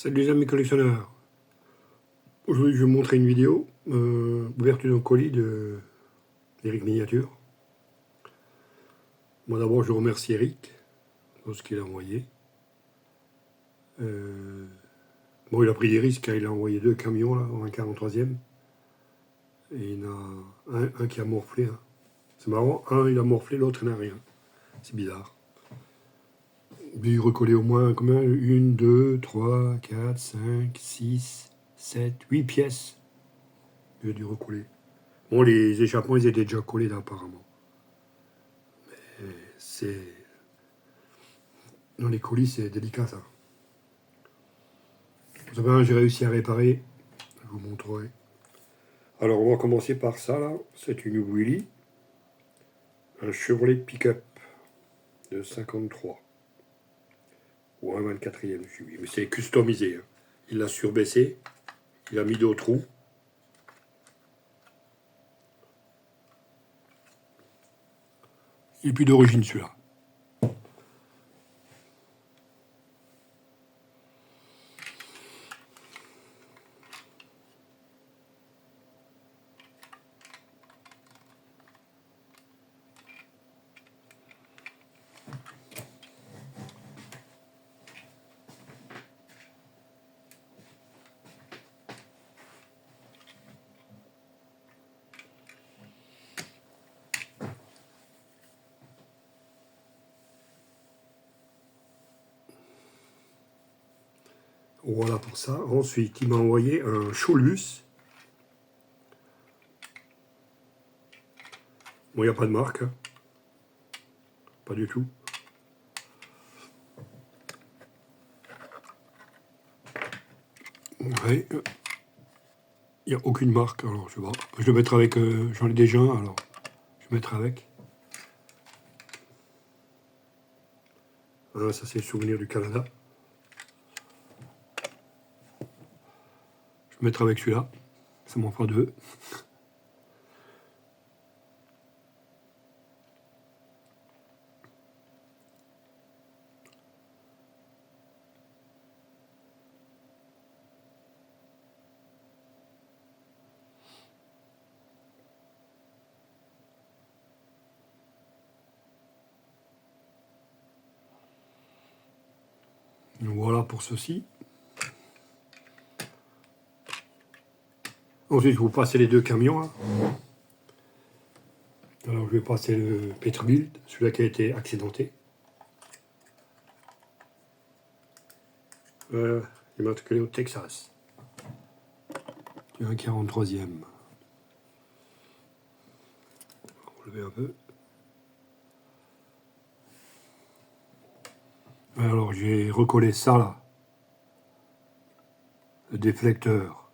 Salut les amis collectionneurs. Aujourd'hui je vais vous montrer une vidéo ouverture d'un colis d'Eric Miniature. Moi d'abord je remercie Eric pour ce qu'il a envoyé. Bon, il a pris des risques, hein. Il a envoyé 2 camions là, en un 43e. Et il y en a un qui a morflé. Hein. C'est marrant, un il a morflé, l'autre n'a rien. C'est bizarre. Lui recoller au moins combien 1, 2, 3, 4, 5, 6, 7, 8 pièces. Il a dû recoller. Bon, les échappements, ils étaient déjà collés là, apparemment. C'est... Dans les colis, c'est délicat, ça. Vous savez, j'ai réussi à réparer. Je vous montrerai. Alors, on va commencer par ça, là. C'est une Willy. Un Chevrolet pick-up de 53. Ou un 24e, mais c'est customisé. Hein. Il l'a surbaissé. Il a mis d'autres trous. Il n'est plus d'origine, celui-là. Voilà pour ça. Ensuite, il m'a envoyé un Cholus. Bon, il n'y a pas de marque. Hein. Pas du tout. Ouais. Il n'y a aucune marque. Alors, je vais voir. Je vais mettre avec... J'en ai déjà un, alors. Je vais mettre avec. Ah, ça, c'est le souvenir du Canada. Je vais mettre avec celui-là. Ça m'en fera 2. Voilà pour ceci. Ensuite, je vais vous passer les 2 camions. Là. Alors, je vais passer le Peterbilt, celui-là qui a été accidenté. Il est immatriculé au Texas. C'est un 43e. On va relever un peu. Alors, j'ai recollé ça là. Le déflecteur.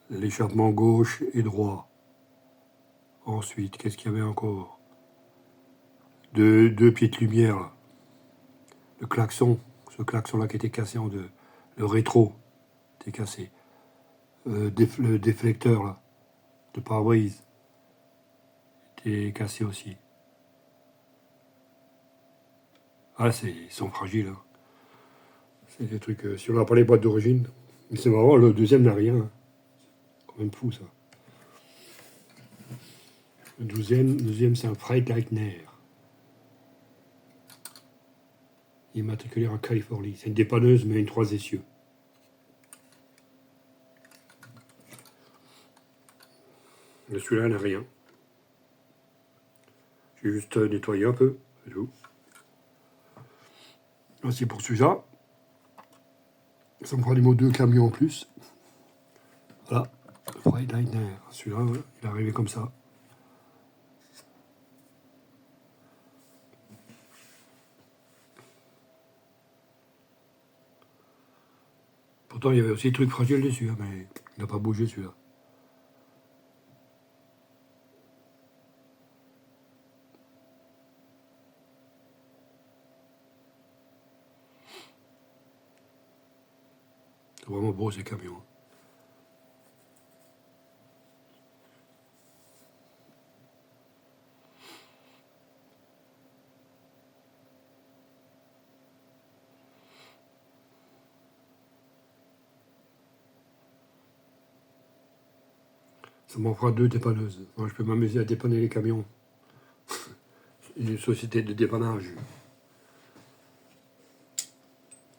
L'échappement gauche et droit. Ensuite, qu'est-ce qu'il y avait encore? Deux petites lumières là. Le klaxon. Ce klaxon là qui était cassé en 2. Le rétro était cassé. Le déflecteur là. De pare-brise. Était cassé aussi. Ah, ils sont fragiles. Hein. C'est des trucs... si on n'a pas les boîtes d'origine. Mais c'est marrant, le deuxième n'a rien. Hein. C'est quand même fou, ça. Le deuxième c'est un Freightliner. Il est immatriculé en Californie. C'est une dépanneuse, mais une 3 essieux. Celui-là n'a rien. J'ai juste nettoyé un peu, c'est tout. Voici pour celui-là. Ça me fera des mots 2 camions en plus. Voilà, Freightliner. Celui-là, ouais, il est arrivé comme ça. Pourtant, il y avait aussi des trucs fragiles dessus, hein, mais il n'a pas bougé celui-là. C'est vraiment beau ces camions. Ça m'en fera 2 dépanneuses. Moi, je peux m'amuser à dépanner les camions. Une société de dépannage.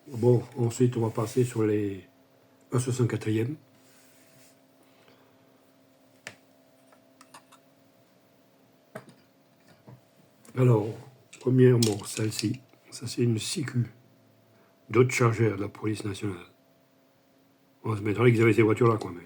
Bon, ensuite, on va passer sur les 1,64e. Alors, premièrement, celle-ci. Ça, c'est une CQ. D'autres chargeurs de la police nationale. On se m'étonnerait qu'ils avaient ces voitures-là, quoi, mais...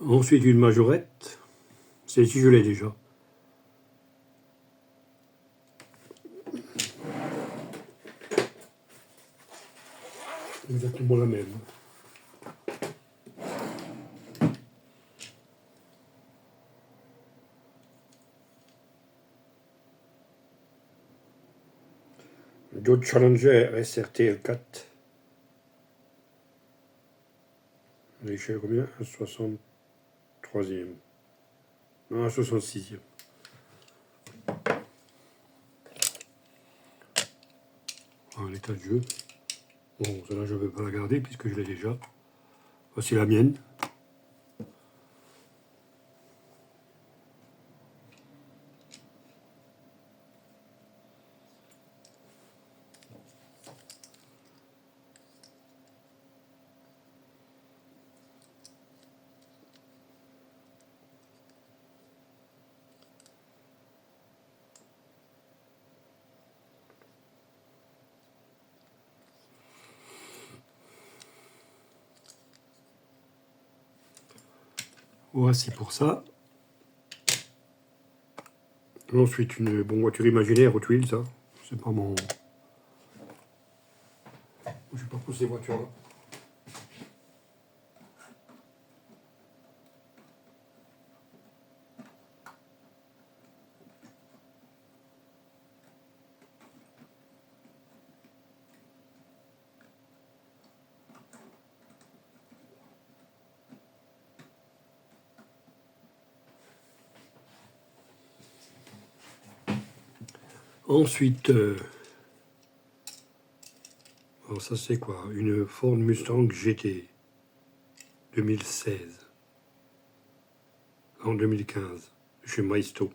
Ensuite, une majorette. Celle-ci, je l'ai déjà. Exactement la même. Dodge Challenger SRT L4. L'échelle combien? Un 63e. Non, un 66e. En état de jeu. Bon, celle-là, je ne vais pas la garder puisque je l'ai déjà. Voici la mienne. Voici pour ça. Ensuite, une voiture imaginaire Hot Wheels, ça. C'est pas mon... Je suis pas pour ces voitures-là. Ensuite, alors ça c'est quoi? Une Ford Mustang GT 2016. En 2015, chez Maisto.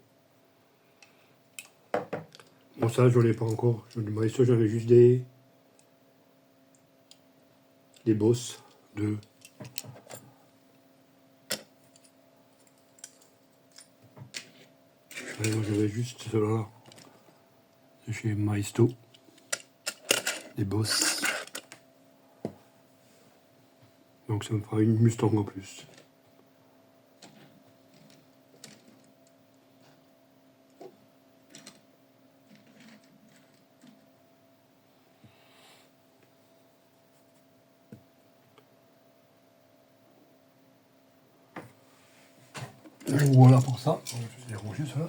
Bon, ça, je n'en ai pas encore. Du Maisto, j'en ai juste des bosses de... J'avais juste cela de chez Maisto. Des bosses. Donc ça me fera une Mustang en plus. Voilà pour ça. Je vais ranger cela.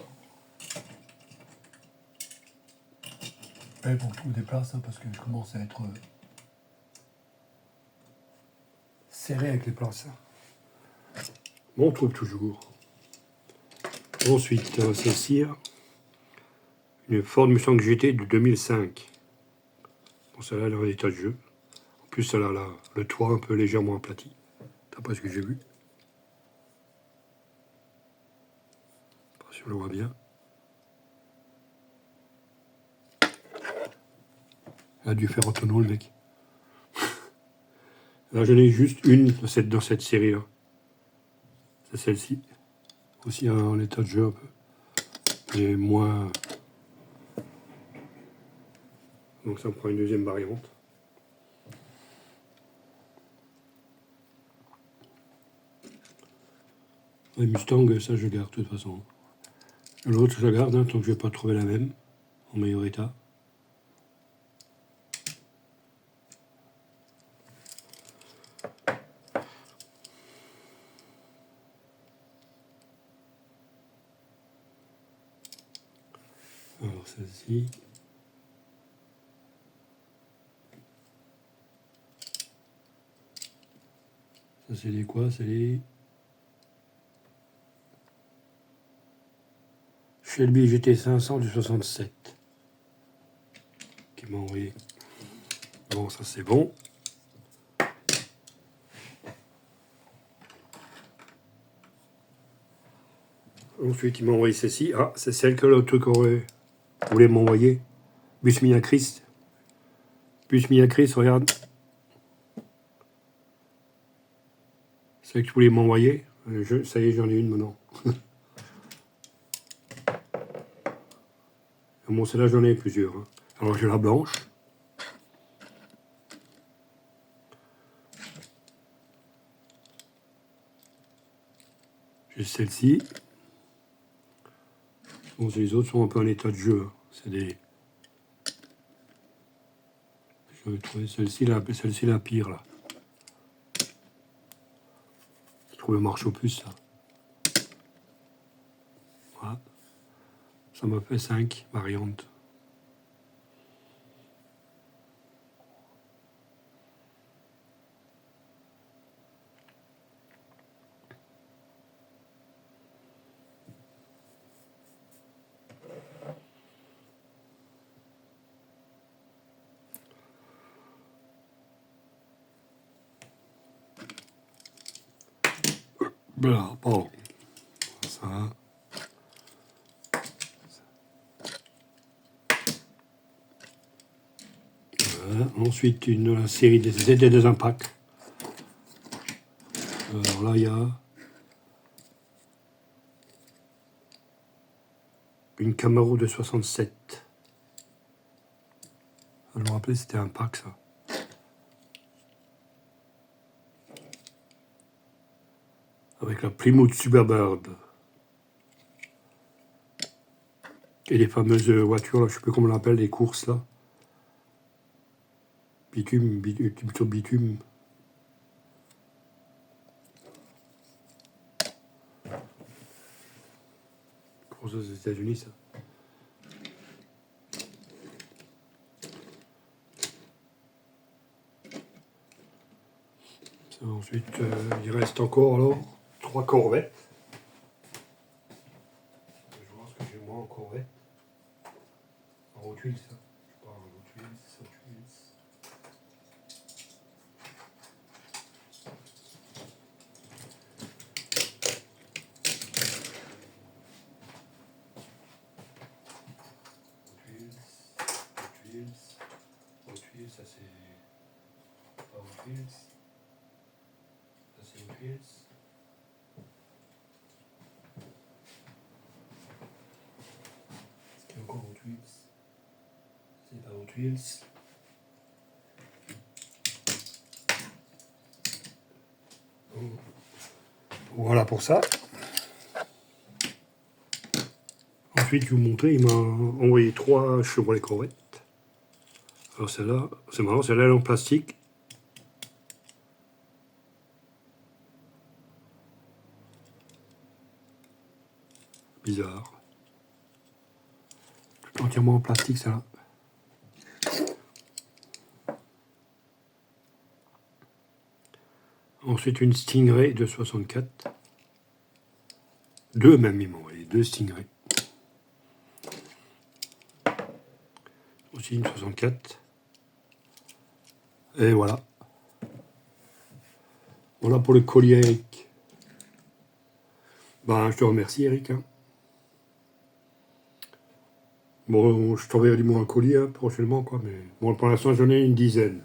Et pour trouver des places, hein, parce que je commence à être serré avec les places. Bon, on trouve toujours. Ensuite, celle-ci, une Ford Mustang GT de 2005. Bon, celle-là, elle est en état de jeu. En plus, elle a le toit un peu légèrement aplati, d'après ce que j'ai vu. Je sais pas si on le voit bien. Il a dû faire un tonneau, le mec. Là, j'en ai juste une dans cette série-là. C'est celle-ci. Aussi en état de jeu un peu. Et moins... Donc ça me prend une deuxième variante. Les Mustang, ça je garde de toute façon. L'autre, je la garde, hein, tant que je vais pas trouver la même, en meilleur état. Alors celle-ci. Ça c'est les quoi? C'est les Shelby GT 500 du 67 qui m'a envoyé. Bon, ça c'est bon. Ensuite, il m'a envoyé celle-ci. Ah, c'est celle que l'autre truc voulait m'envoyer. Busmia Chris. Busmia Chris, regarde. Celle que tu voulais m'envoyer. Ça y est, j'en ai une maintenant. Bon, celle-là, j'en ai plusieurs. Hein. Alors, j'ai la blanche. J'ai celle-ci. Bon, les autres sont un peu en état de jeu. Hein. C'est des... Je vais trouver celle-ci la pire, là. Je trouve le marche au plus, ça. Voilà. Ça m'a fait 5 variantes. Voilà, bon. Ça. Voilà. Ensuite, la série des ZD2 Impact. Alors là, il y a une Camaro de 67. Je me rappelais, c'était un pack, ça. Avec la Plymouth Superbird. Et les fameuses voitures, là, je ne sais plus comment on l'appelle, les courses, là. Bitume, plutôt bitume. Courses aux États-Unis, ça. Ça, ensuite, il reste encore, alors, 3 Corvettes. Je vais voir ce que j'ai moi en Corvette. En Hot Wheels, ça. Je parle en Hot Wheels, Hot Wheels. Hot Wheels, ça c'est pas Hot Wheels. Ça c'est Hot Wheels. Est-ce qu'il y a encore Hot Wheels? C'est pas Hot Wheels. Voilà pour ça. Ensuite, je vais vous montrer, il m'a envoyé 3 Chevrolet Corvette. Alors celle-là, c'est marrant, celle-là elle est en plastique. Bizarre. Tout entièrement en plastique, celle-là. Ensuite, une Stingray de 64. 2 même, ils m'ont envoyé 2 Stingray. Aussi une 64. Et voilà. Voilà pour le colis, Eric. Ben, je te remercie, Eric. Hein. Bon, je t'enverrai du moins un colis hein, prochainement, quoi. Mais bon, pour l'instant, j'en ai une dizaine.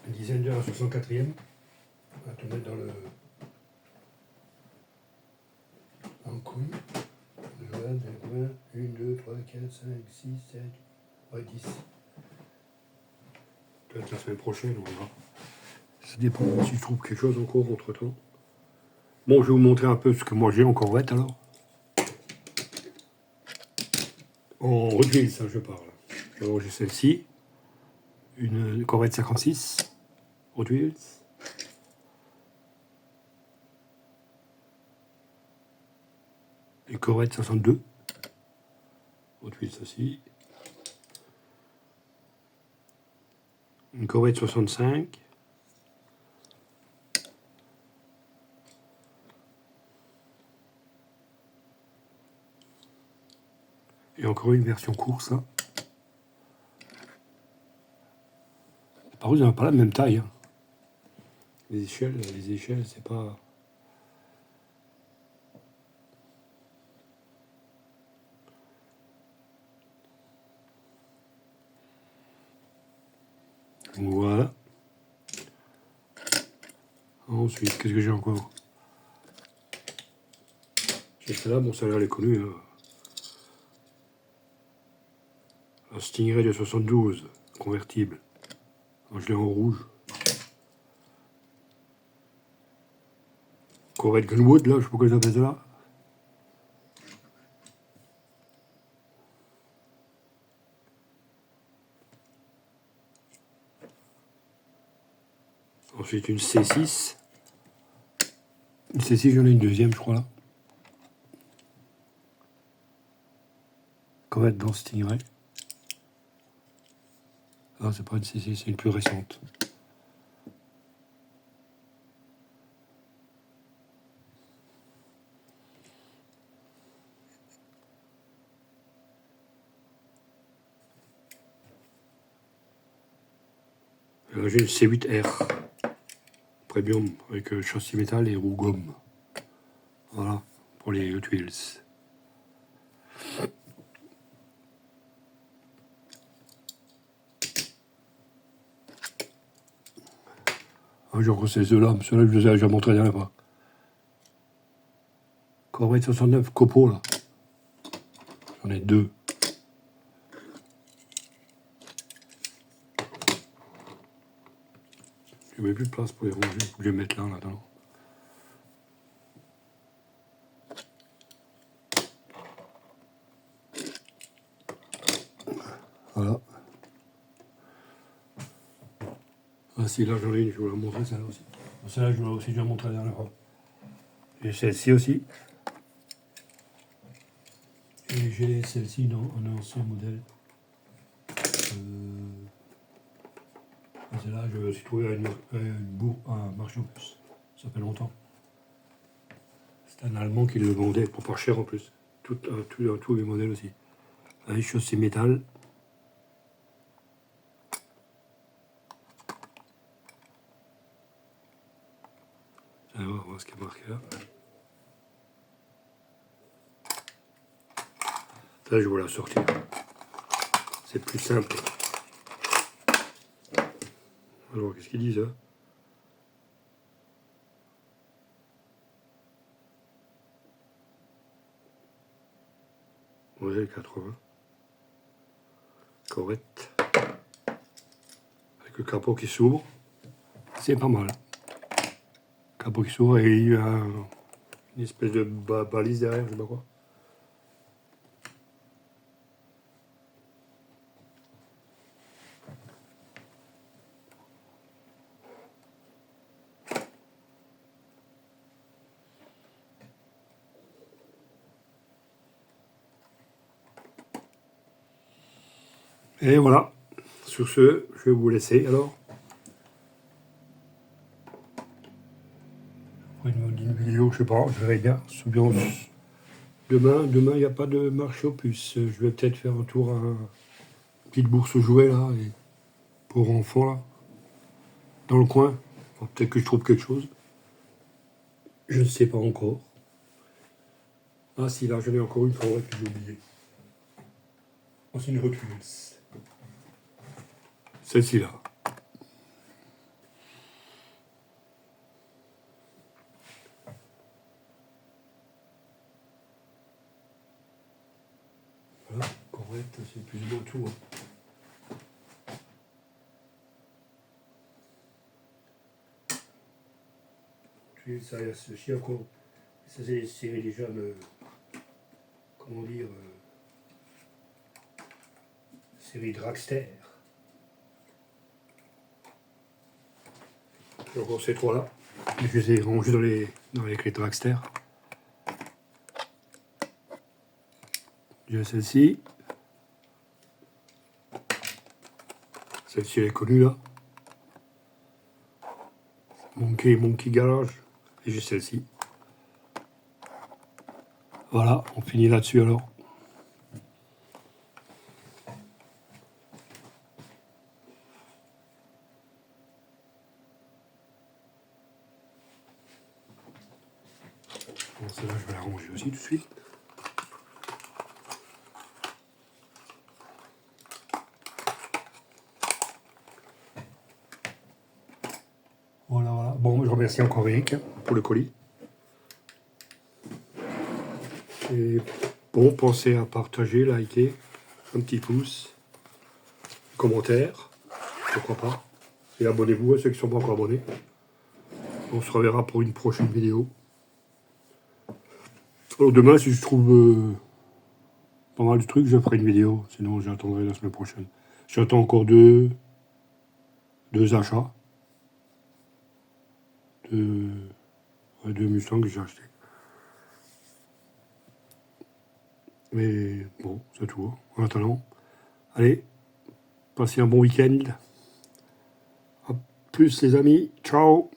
Une dizaine de la 64e. On va te mettre dans le colis. 1, 2, 3, 4, 5, 6, 7, ouais, 10. Peut-être la semaine prochaine, on verra. Ça dépend si je trouve quelque chose encore entre temps. Bon, je vais vous montrer un peu ce que moi j'ai en Corvette alors. En Hot Wheels, ça je parle. Alors j'ai celle-ci, une Corvette 56, Hot Wheels. Une Corvette 62. Autre huile, ceci. Une Corvette 65. Et encore une version course là. Par contre, ils n'ont pas la même taille. Hein. Les échelles, c'est pas. Voilà. Ensuite, qu'est-ce que j'ai encore? J'ai celle-là, bon, celle-là, elle est connue. Là. Un Stingray de 72, convertible. Alors, je l'ai en rouge. Corvette Gunwood, là, je sais pas quoi ils appellent ça là. Ensuite, une C6. Une C6, j'en ai une deuxième, je crois, là. Corvette dans Stingray. Ah, c'est pas une C6, c'est une plus récente. J'ai une C8R. Premium, avec châssis métal et roue gomme. Voilà, pour les Hot Wheels. Ah, j'ai encore ces deux-là, mais ceux-là, je les ai déjà montrés la dernière fois. Corvette 69 copeaux, là. J'en ai deux. Je mets plus de place pour les ranger, il faut que je les mette là, là-dedans. Voilà. Ah si, là j'en ai une, je vais vous la montrer, celle-là aussi. Celle-là, je vais aussi déjà montrer la dernière fois. J'ai celle-ci aussi. Et j'ai celle-ci dans un ancien modèle. Celle-là, je vais aussi trouver un marché aux puces. Ça fait longtemps. C'est un Allemand qui le vendait pour pas cher en plus. Tous les modèles aussi. Avec chaussée métal. Alors, on va voir ce qui est marqué là. Là, je vais la sortir. C'est plus simple. Alors, qu'est-ce qu'ils disent là? Modèle 80. Corvette. Avec le capot qui s'ouvre. C'est pas mal. Capot qui s'ouvre et il y a une espèce de balise derrière, je sais pas quoi. Et voilà. Sur ce, je vais vous laisser alors. Une vidéo, je sais pas, je verrai bien. Demain, il n'y a pas de marché aux puces. Je vais peut-être faire un tour à une petite bourse aux jouets là, et pour enfants là, dans le coin. Enfin, peut-être que je trouve quelque chose. Je ne sais pas encore. Ah si, là j'en ai encore une forêt que j'ai oublié. Oh, c'est une Hot Wheels. Celle-ci là. Voilà, Corvette, c'est plus ou moins tout. Hein. Puis ça, il y a ceci encore. Ça, c'est les séries déjà de. Comment dire. Série Dragster. J'ai encore ces trois-là. Je les ai rangés dans les clés Dragster. J'ai celle-ci. Celle-ci, elle est connue, là. Monkey Garage. Et j'ai celle-ci. Voilà, on finit là-dessus alors. Bon, celle-là, je vais la ranger aussi tout de suite. Voilà, voilà. Bon, je remercie encore Eric pour le colis. Et bon, pensez à partager, liker, un petit pouce, commentaire, pourquoi pas. Et abonnez-vous à ceux qui ne sont pas encore abonnés. On se reverra pour une prochaine vidéo. Alors demain, si je trouve pas mal de trucs, je ferai une vidéo. Sinon, j'attendrai la semaine prochaine. J'attends encore deux achats. Deux Mustangs que j'ai achetés. Mais bon, c'est tout. En attendant, allez, passez un bon week-end. À plus les amis. Ciao.